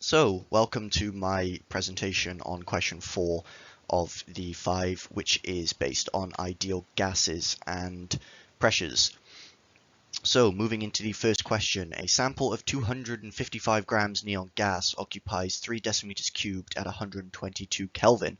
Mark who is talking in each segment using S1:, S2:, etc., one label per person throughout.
S1: So, welcome to my presentation on question 4 of the 5, which is based on ideal gases and pressures. So, moving into the first question, a sample of 255 grams neon gas occupies 3 decimeters cubed at 122 Kelvin.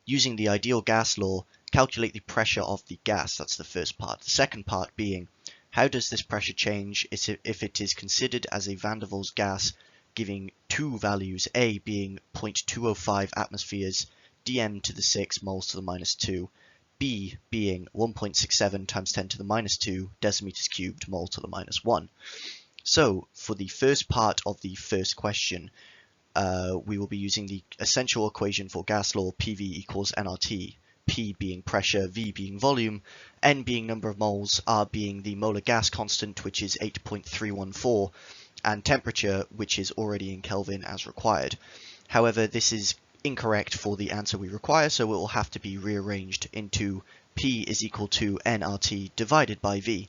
S1: Using the ideal gas law, calculate the pressure of the gas. That's the first part. The second part being, how does this pressure change if it is considered as a van der Waals gas, giving two values, A being 0.205 atmospheres, dm to the 6 moles to the minus 2, B being 1.67 times 10 to the minus 2 decimeters cubed mole to the minus 1. So for the first part of the first question, we will be using the essential equation for gas law, PV equals nRT, P being pressure, V being volume, N being number of moles, R being the molar gas constant, which is 8.314, and temperature, which is already in Kelvin as required. However, this is incorrect for the answer we require, so it will have to be rearranged into P is equal to nRT divided by V.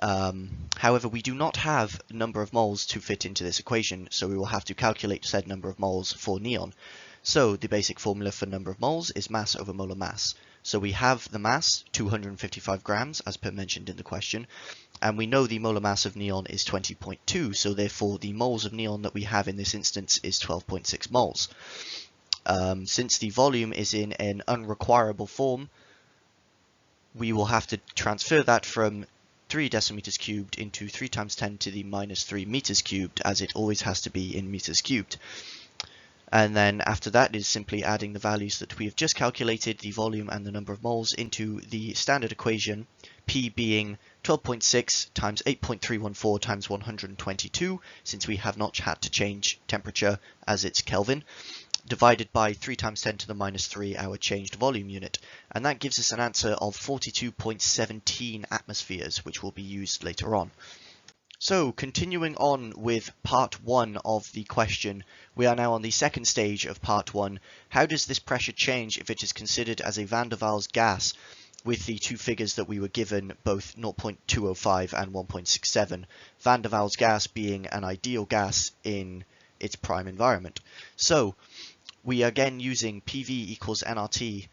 S1: However, we do not have number of moles to fit into this equation, so we will have to calculate said number of moles for neon. So the basic formula for number of moles is mass over molar mass. So we have the mass, 255 grams, as per mentioned in the question, and we know the molar mass of neon is 20.2, so therefore the moles of neon that we have in this instance is 12.6 moles. Since the volume is in an unrequirable form, we will have to transfer that from 3 decimeters cubed into 3 times 10 to the minus 3 meters cubed, as it always has to be in meters cubed. And then after that is simply adding the values that we have just calculated, the volume and the number of moles, into the standard equation, P being 12.6 times 8.314 times 122, since we have not had to change temperature as it's Kelvin, divided by 3 times 10 to the minus 3, our changed volume unit. And that gives us an answer of 42.17 atmospheres, which will be used later on. So, continuing on with part 1 of the question, we are now on the second stage of part 1. How does this pressure change if it is considered as a van der Waals gas, with the two figures that we were given, both 0.205 and 1.67, van der Waals gas being an ideal gas in its prime environment. So, we are again using PV equals nRT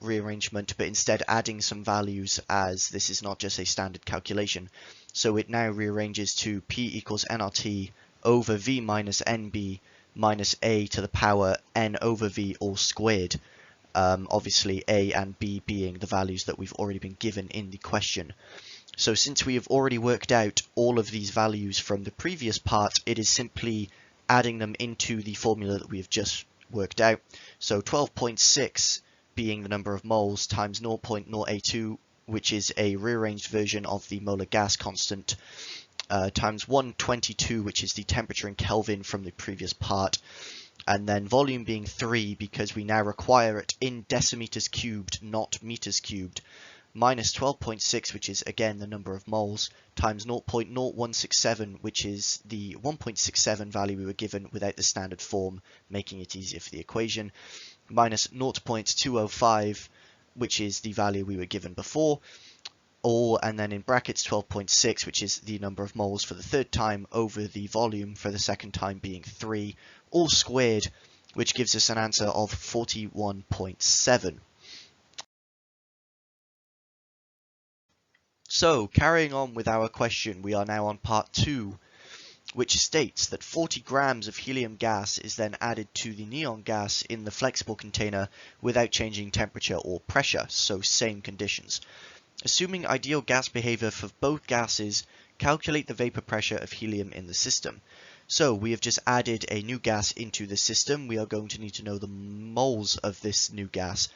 S1: rearrangement, but instead adding some values, as this is not just a standard calculation. So it now rearranges to P equals nRT over V minus NB minus A to the power N over V all squared. Obviously A and B being the values that we've already been given in the question. So since we have already worked out all of these values from the previous part, it is simply adding them into the formula that we have just worked out. So 12.6 being the number of moles times 0.082, which is a rearranged version of the molar gas constant, times 122, which is the temperature in Kelvin from the previous part, and then volume being 3 because we now require it in decimeters cubed, not meters cubed, minus 12.6, which is again the number of moles, times 0.0167, which is the 1.67 value we were given without the standard form, making it easier for the equation, minus 0.205, which is the value we were given before, and then in brackets 12.6, which is the number of moles for the third time, over the volume for the second time being 3, all squared, which gives us an answer of 41.7. So, carrying on with our question, we are now on part 2, which states that 40 grams of helium gas is then added to the neon gas in the flexible container without changing temperature or pressure, so same conditions. Assuming ideal gas behavior for both gases, calculate the vapor pressure of helium in the system. So we have just added a new gas into the system. We are going to need to know the moles of this new gas.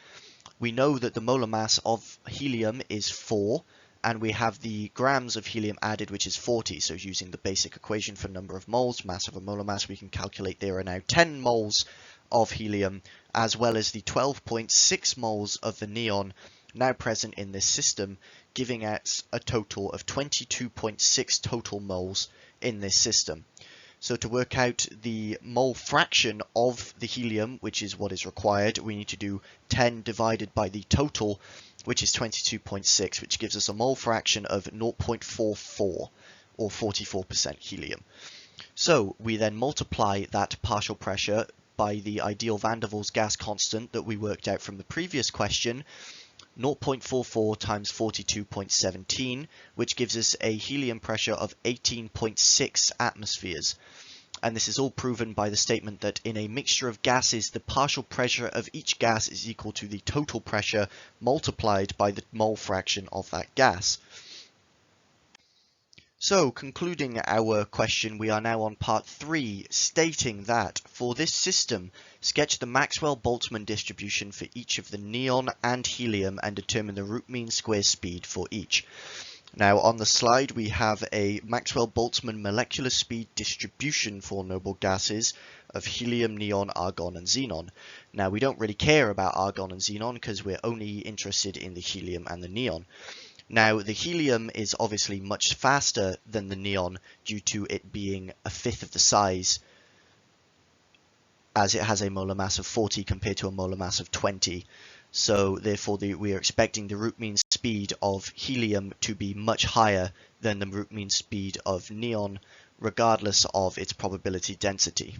S1: We know that the molar mass of helium is 4, and we have the grams of helium added, which is 40. So using the basic equation for number of moles, mass over molar mass, we can calculate there are now 10 moles of helium, as well as the 12.6 moles of the neon now present in this system, giving us a total of 22.6 total moles in this system. So to work out the mole fraction of the helium, which is what is required, we need to do 10 divided by the total, which is 22.6, which gives us a mole fraction of 0.44, or 44% helium. So we then multiply that partial pressure by the ideal van der Waals gas constant that we worked out from the previous question, 0.44 times 42.17, which gives us a helium pressure of 18.6 atmospheres. And this is all proven by the statement that in a mixture of gases, the partial pressure of each gas is equal to the total pressure multiplied by the mole fraction of that gas. So, concluding our question, we are now on part 3, stating that for this system, sketch the Maxwell-Boltzmann distribution for each of the neon and helium and determine the root mean square speed for each. Now, on the slide, we have a Maxwell-Boltzmann molecular speed distribution for noble gases of helium, neon, argon, and xenon. Now, we don't really care about argon and xenon because we're only interested in the helium and the neon. Now, the helium is obviously much faster than the neon due to it being a fifth of the size, as it has a molar mass of 40 compared to a molar mass of 20. So therefore we are expecting the root mean speed of helium to be much higher than the root mean speed of neon, regardless of its probability density.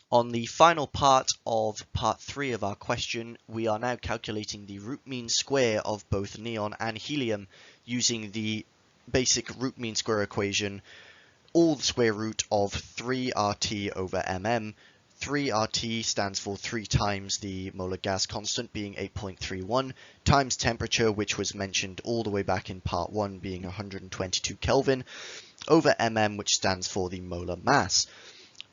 S1: On the final part of part 3 of our question, we are now calculating the root mean square of both neon and helium using the basic root mean square equation, all the square root of 3RT over mm. 3RT stands for 3 times the molar gas constant, being 8.31, times temperature, which was mentioned all the way back in part 1, being 122 Kelvin, over mm, which stands for the molar mass.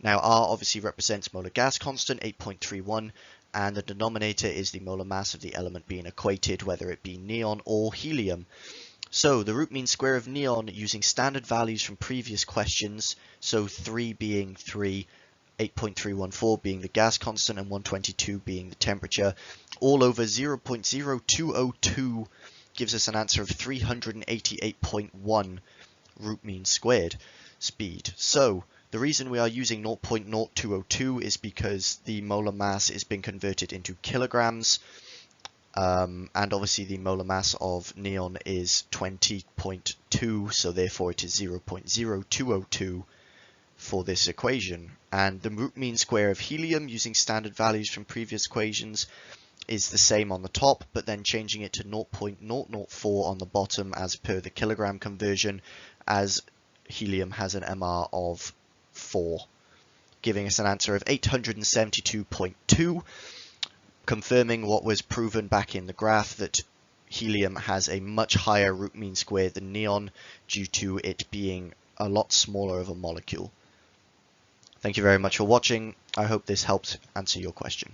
S1: Now, R obviously represents molar gas constant, 8.31, and the denominator is the molar mass of the element being equated, whether it be neon or helium. So the root mean square of neon using standard values from previous questions, so 3 being 3, 8.314 being the gas constant, and 122 being the temperature, all over 0.0202 gives us an answer of 388.1 root mean squared speed. So the reason we are using 0.0202 is because the molar mass is being converted into kilograms, and obviously the molar mass of neon is 20.2, so therefore it is 0.0202 for this equation. And the root mean square of helium using standard values from previous equations is the same on the top, but then changing it to 0.004 on the bottom as per the kilogram conversion, as helium has an MR of 4, giving us an answer of 872.2, confirming what was proven back in the graph, that helium has a much higher root mean square than neon due to it being a lot smaller of a molecule. Thank you very much for watching. I hope this helped answer your question.